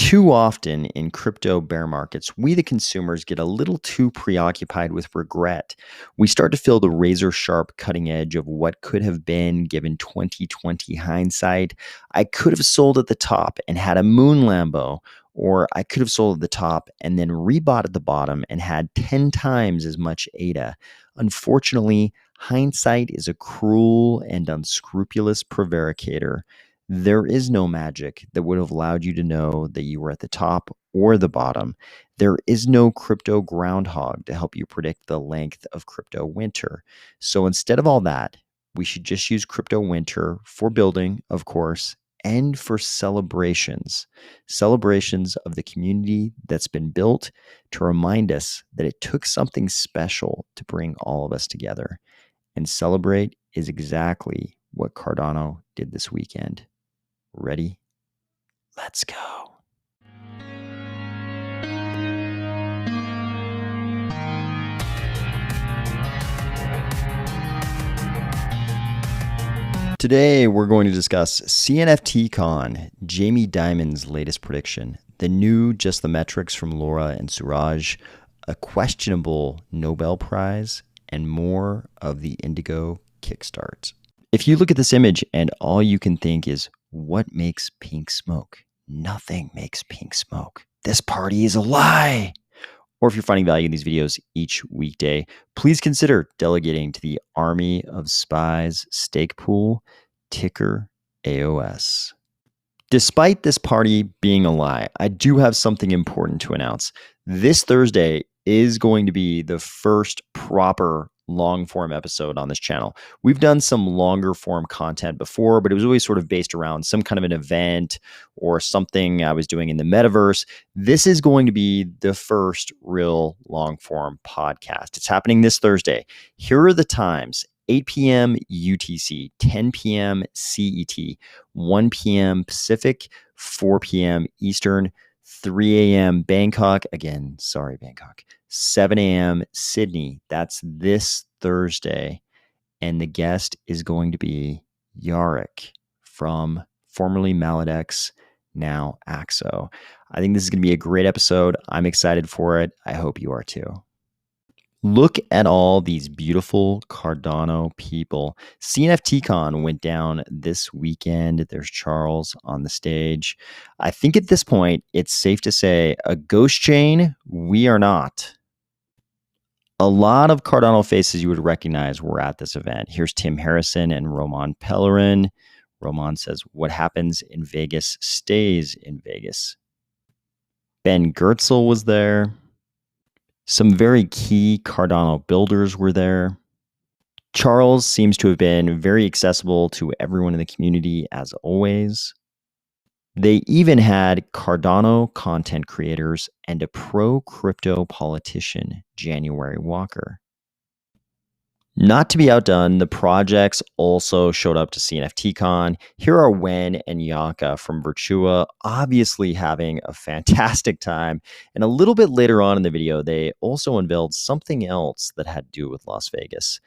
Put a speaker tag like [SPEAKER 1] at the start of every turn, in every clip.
[SPEAKER 1] Too often in crypto bear markets, we the consumers get a little too preoccupied with regret. We start to feel the razor sharp cutting edge of what could have been given 2020 hindsight. I could have sold at the top and had a Moon Lambo, or I could have sold at the top and then rebought at the bottom and had 10 times as much ADA. Unfortunately, hindsight is a cruel and unscrupulous prevaricator. There is no magic that would have allowed you to know that you were at the top or the bottom. There is no crypto groundhog to help you predict the length of crypto winter. So instead of all that, we should just use crypto winter for building, of course, and for celebrations. Celebrations of the community that's been built to remind us that it took something special to bring all of us together. And celebrate is exactly what Cardano did this weekend. Ready? Let's go. Today, we're going to discuss CNFTCON, Jamie Dimon's latest prediction, the new Just the Metrics from Laura and Suraj, a questionable Nobel Prize, and more of the Indigo kickstart. If you look at this image and all you can think is, what makes pink smoke? Nothing makes pink smoke. This party is a lie. Or if you're finding value in these videos each weekday, please consider delegating to the Army of Spies stake pool, ticker AOS. Despite this party being a lie, I do have something important to announce. This Thursday is going to be the first proper long form episode on this channel. We've done some longer form content before, but it was always sort of based around some kind of an event or something I was doing in the metaverse. This is going to be the first real long form podcast. It's happening this Thursday. Here are the times: 8 p.m. UTC, 10 p.m. CET, 1 p.m. Pacific, 4 p.m. Eastern, 3 a.m. Bangkok, again, sorry, Bangkok, 7 a.m. Sydney. That's this Thursday. And the guest is going to be Yarrick from formerly Maladex, now Axo. I think this is going to be a great episode. I'm excited for it. I hope you are too. Look at all these beautiful Cardano people. CNFTCON went down this weekend. There's Charles on the stage. I think at this point, it's safe to say a ghost chain, we are not. A lot of Cardano faces you would recognize were at this event. Here's Tim Harrison and Roman Pellerin. Roman says, what happens in Vegas stays in Vegas. Ben Goertzel was there. Some very key Cardano builders were there. Charles seems to have been very accessible to everyone in the community as always. They even had Cardano content creators and a pro-crypto politician, January Walker. Not to be outdone, the projects also showed up to CNFTCON. Here are Wen and Yaka from Virtua, obviously having a fantastic time. And a little bit later on in the video, they also unveiled something else that had to do with Las Vegas.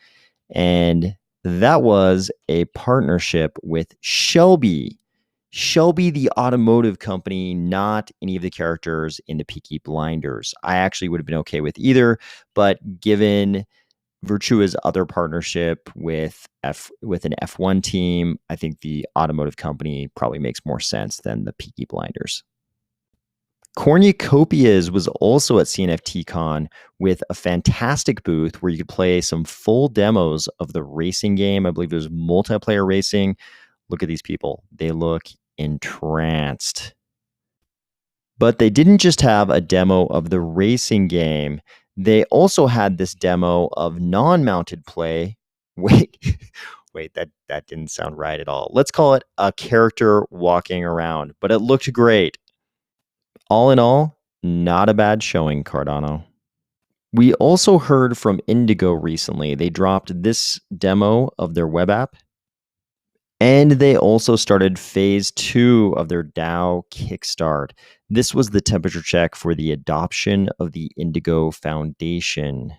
[SPEAKER 1] And that was a partnership with Shelby. Shelby, the automotive company, not any of the characters in the Peaky Blinders. I actually would have been okay with either, but given Virtua's other partnership with an F1 team, I think the automotive company probably makes more sense than the Peaky Blinders. Cornucopias was also at CNFTCon with a fantastic booth where you could play some full demos of the racing game. I believe it was multiplayer racing. Look at these people. They look entranced. But they didn't just have a demo of the racing game. They also had this demo of non-mounted play. Wait, that didn't sound right at all. Let's call it a character walking around, but it looked great. All in all, not a bad showing, Cardano. We also heard from Indigo recently. They dropped this demo of their web app, and they also started phase 2 of their DAO kickstart. This was the temperature check for the adoption of the Indigo Foundation.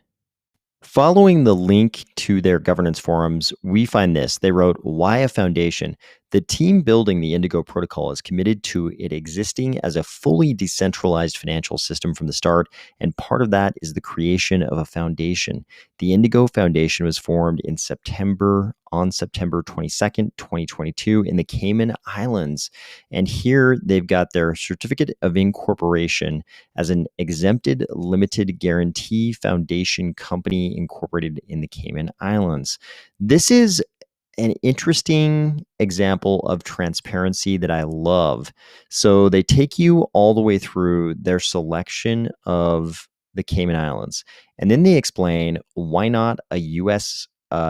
[SPEAKER 1] Following the link to their governance forums, we find this. They wrote, why a foundation? The team building the Indigo protocol is committed to it existing as a fully decentralized financial system from the start, and part of that is the creation of a foundation. The Indigo Foundation was formed on September 22nd, 2022 in the Cayman Islands. And here they've got their certificate of incorporation as an exempted limited guarantee foundation company incorporated in the Cayman Islands. This is an interesting example of transparency that I love. So they take you all the way through their selection of the Cayman Islands, and then they explain why not a U.S.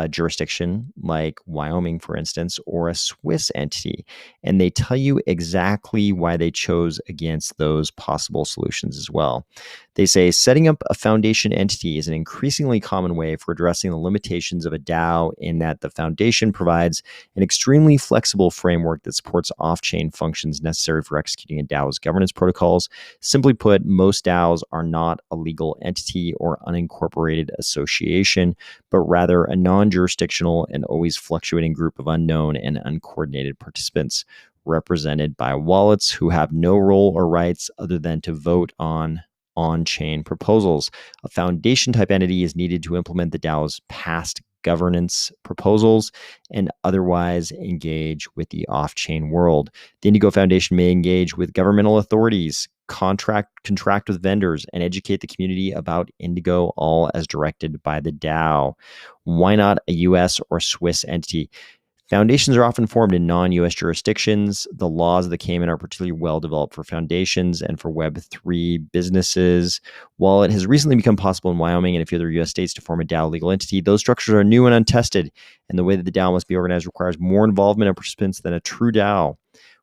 [SPEAKER 1] Jurisdiction like Wyoming, for instance, or a Swiss entity. And they tell you exactly why they chose against those possible solutions as well. They say setting up a foundation entity is an increasingly common way for addressing the limitations of a DAO, in that the foundation provides an extremely flexible framework that supports off-chain functions necessary for executing a DAO's governance protocols. Simply put, most DAOs are not a legal entity or unincorporated association, but rather a non-jurisdictional and always fluctuating group of unknown and uncoordinated participants represented by wallets who have no role or rights other than to vote on-chain proposals. A foundation type entity is needed to implement the DAO's past governance proposals and otherwise engage with the off-chain world. The Indigo Foundation may engage with governmental authorities, contract with vendors, and educate the community about Indigo, all as directed by the DAO. Why not a US or Swiss entity? Foundations are often formed in non-US jurisdictions. The laws of the Cayman are particularly well developed for foundations and for Web3 businesses. While it has recently become possible in Wyoming and a few other US states to form a DAO legal entity, those structures are new and untested, and the way that the DAO must be organized requires more involvement of participants than a true DAO.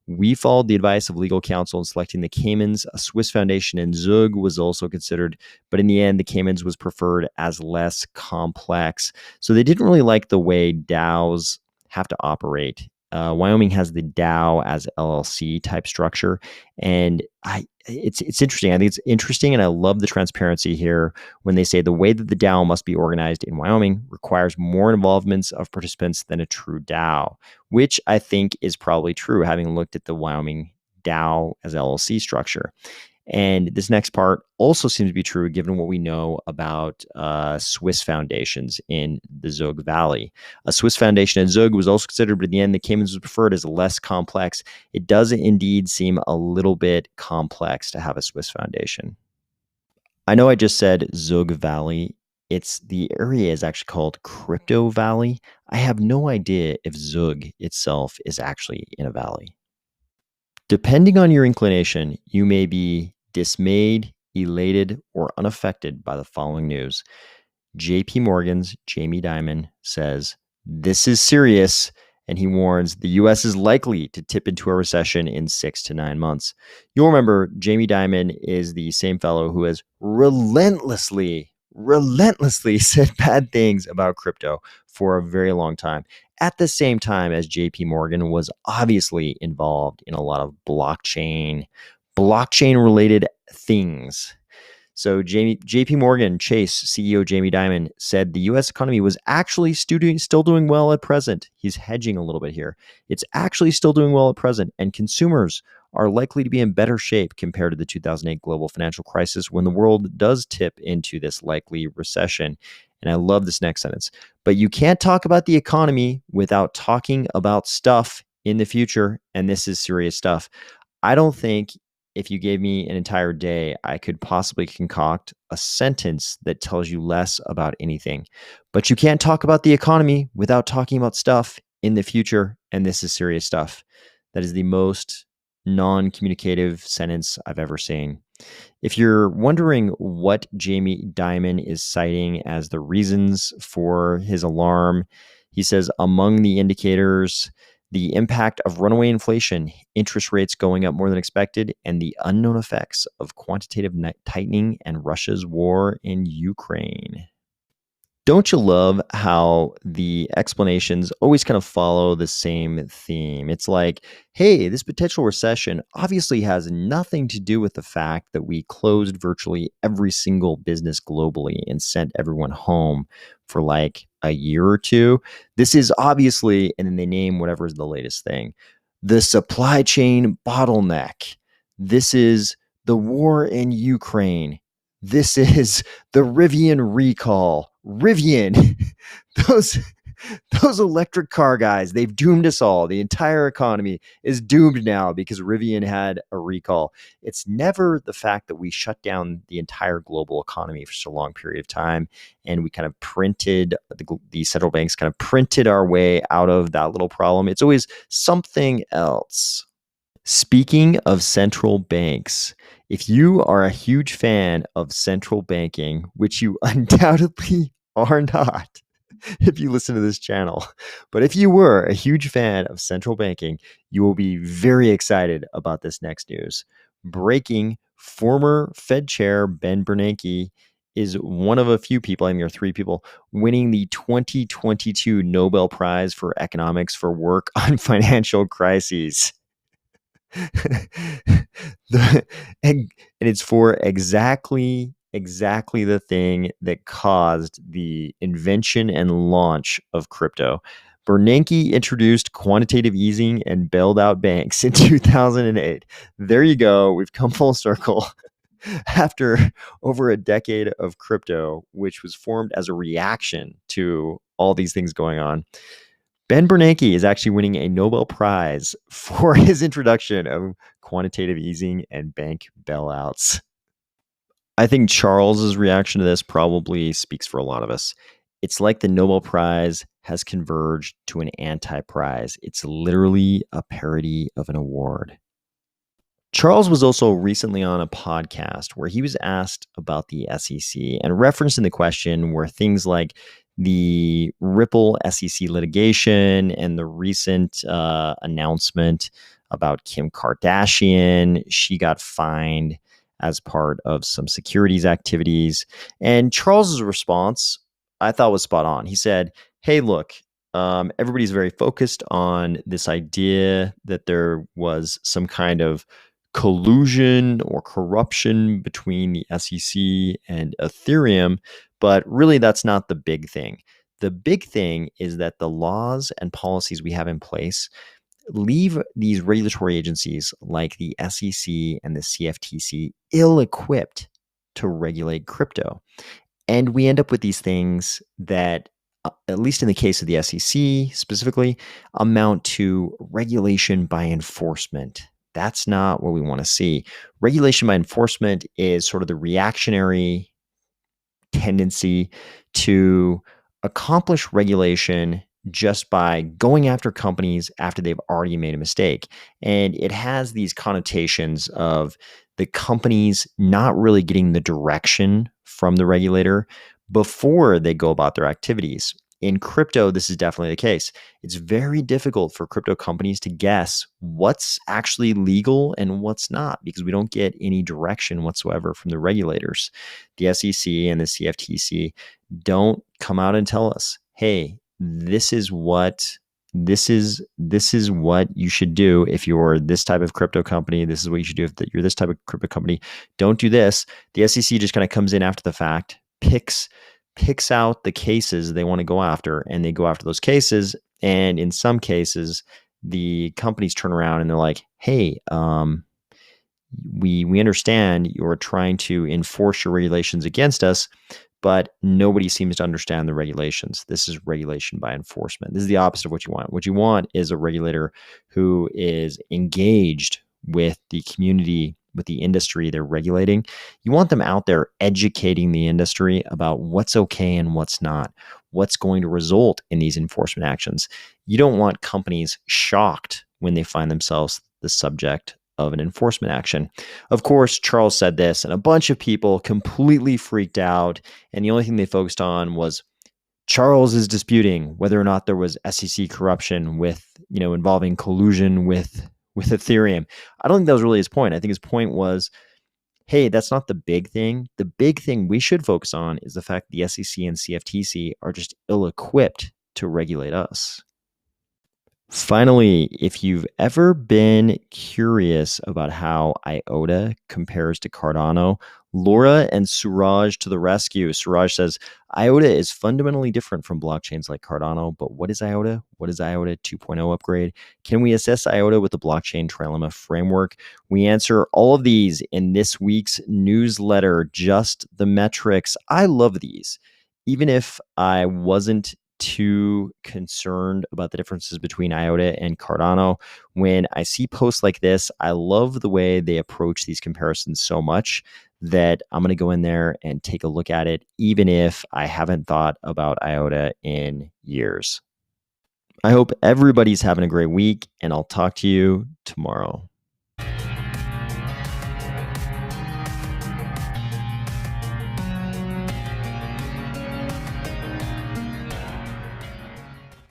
[SPEAKER 1] We followed the advice of legal counsel in selecting the Caymans. A Swiss foundation in Zug was also considered, but in the end, the Caymans was preferred as less complex. So they didn't really like the way DAOs have to operate. Wyoming has the DAO as LLC type structure, and it's interesting. I think it's interesting, and I love the transparency here when they say the way that the DAO must be organized in Wyoming requires more involvements of participants than a true DAO, which I think is probably true, having looked at the Wyoming DAO as LLC structure. And this next part also seems to be true given what we know about Swiss foundations in the Zug Valley. A Swiss foundation in Zug was also considered, but in the end, the Caymans was preferred as less complex. It does indeed seem a little bit complex to have a Swiss foundation. I know I just said Zug Valley. The area is actually called Crypto Valley. I have no idea if Zug itself is actually in a valley. Depending on your inclination, you may be dismayed, elated, or unaffected by the following news. JP Morgan's Jamie Dimon says, "This is serious," and he warns the US is likely to tip into a recession in 6 to 9 months. You'll remember Jamie Dimon is the same fellow who has relentlessly said bad things about crypto for a very long time, at the same time as JP Morgan was obviously involved in a lot of blockchain related things. So JP Morgan Chase CEO Jamie Dimon said the US economy was actually still doing well at present. He's hedging a little bit here. It's actually still doing well at present, and consumers are likely to be in better shape compared to the 2008 global financial crisis when the world does tip into this likely recession. And I love this next sentence. But you can't talk about the economy without talking about stuff in the future, and this is serious stuff. I don't think if you gave me an entire day, I could possibly concoct a sentence that tells you less about anything. But you can't talk about the economy without talking about stuff in the future, and this is serious stuff. That is the most non-communicative sentence I've ever seen. If you're wondering what Jamie Dimon is citing as the reasons for his alarm, he says among the indicators, the impact of runaway inflation, interest rates going up more than expected, and the unknown effects of quantitative tightening and Russia's war in Ukraine. Don't you love how the explanations always kind of follow the same theme? It's like, hey, this potential recession obviously has nothing to do with the fact that we closed virtually every single business globally and sent everyone home for like a year or two. This is obviously, and then they name whatever is the latest thing. the supply chain bottleneck. This is the war in Ukraine. This is the Rivian recall. Rivian, those those electric car guys, they've doomed us all. The entire economy is doomed now because Rivian had a recall. It's never the fact that we shut down the entire global economy for such a long period of time, and we kind of printed, the central banks kind of printed our way out of that little problem. It's always something else. Speaking of central banks, if you are a huge fan of central banking, which you undoubtedly are not, if you listen to this channel, but if you were a huge fan of central banking, you will be very excited about this next news. Breaking: former Fed Chair Ben Bernanke is one of a few people, I think there are 3 people, winning the 2022 Nobel Prize for Economics for work on financial crises. And it's for exactly the thing that caused the invention and launch of crypto. Bernanke introduced quantitative easing and bailed out banks in 2008. There you go. We've come full circle. After over a decade of crypto, which was formed as a reaction to all these things going on, Ben Bernanke is actually winning a Nobel Prize for his introduction of quantitative easing and bank bailouts. I think Charles's reaction to this probably speaks for a lot of us. It's like the Nobel Prize has converged to an anti-prize. It's literally a parody of an award. Charles was also recently on a podcast where he was asked about the SEC, and referenced in the question were things like the Ripple SEC litigation and the recent announcement about Kim Kardashian. She got fined as part of some securities activities. And Charles's response, I thought, was spot on. He said, hey, look, everybody's very focused on this idea that there was some kind of collusion or corruption between the SEC and Ethereum, but really that's not the big thing. The big thing is that the laws and policies we have in place leave these regulatory agencies like the SEC and the CFTC ill-equipped to regulate crypto. And we end up with these things that, at least in the case of the SEC specifically, amount to regulation by enforcement. That's not what we want to see. Regulation by enforcement is sort of the reactionary tendency to accomplish regulation just by going after companies after they've already made a mistake. And it has these connotations of the companies not really getting the direction from the regulator before they go about their activities. In crypto, this is definitely the case. It's very difficult for crypto companies to guess what's actually legal and what's not, because we don't get any direction whatsoever from the regulators. The SEC and the CFTC don't come out and tell us, hey, this is what you should do if you're this type of crypto company. This is what you should do if you're this type of crypto company. Don't do this. The SEC just kind of comes in after the fact, picks out the cases they want to go after, and they go after those cases. And in some cases, the companies turn around and they're like, hey, we understand you're trying to enforce your regulations against us, but nobody seems to understand the regulations. This is regulation by enforcement. This is the opposite of what you want. What you want is a regulator who is engaged with the community, with the industry they're regulating. You want them out there educating the industry about what's okay and what's not, what's going to result in these enforcement actions. You don't want companies shocked when they find themselves the subject of an enforcement action. Of course, Charles said this, and a bunch of people completely freaked out, and the only thing they focused on was Charles is disputing whether or not there was SEC corruption with, involving collusion with Ethereum. I don't think that was really his point. I think his point was, hey, that's not the big thing. The big thing we should focus on is the fact the SEC and CFTC are just ill-equipped to regulate us. Finally, if you've ever been curious about how IOTA compares to Cardano, Laura and Suraj to the rescue. Suraj says, IOTA is fundamentally different from blockchains like Cardano, but what is IOTA? What is IOTA 2.0 upgrade? Can we assess IOTA with the blockchain trilemma framework? We answer all of these in this week's newsletter, Just the Metrics. I love these. Even if I wasn't too concerned about the differences between IOTA and Cardano, when I see posts like this, I love the way they approach these comparisons so much that I'm going to go in there and take a look at it, even if I haven't thought about IOTA in years. I hope everybody's having a great week, and I'll talk to you tomorrow.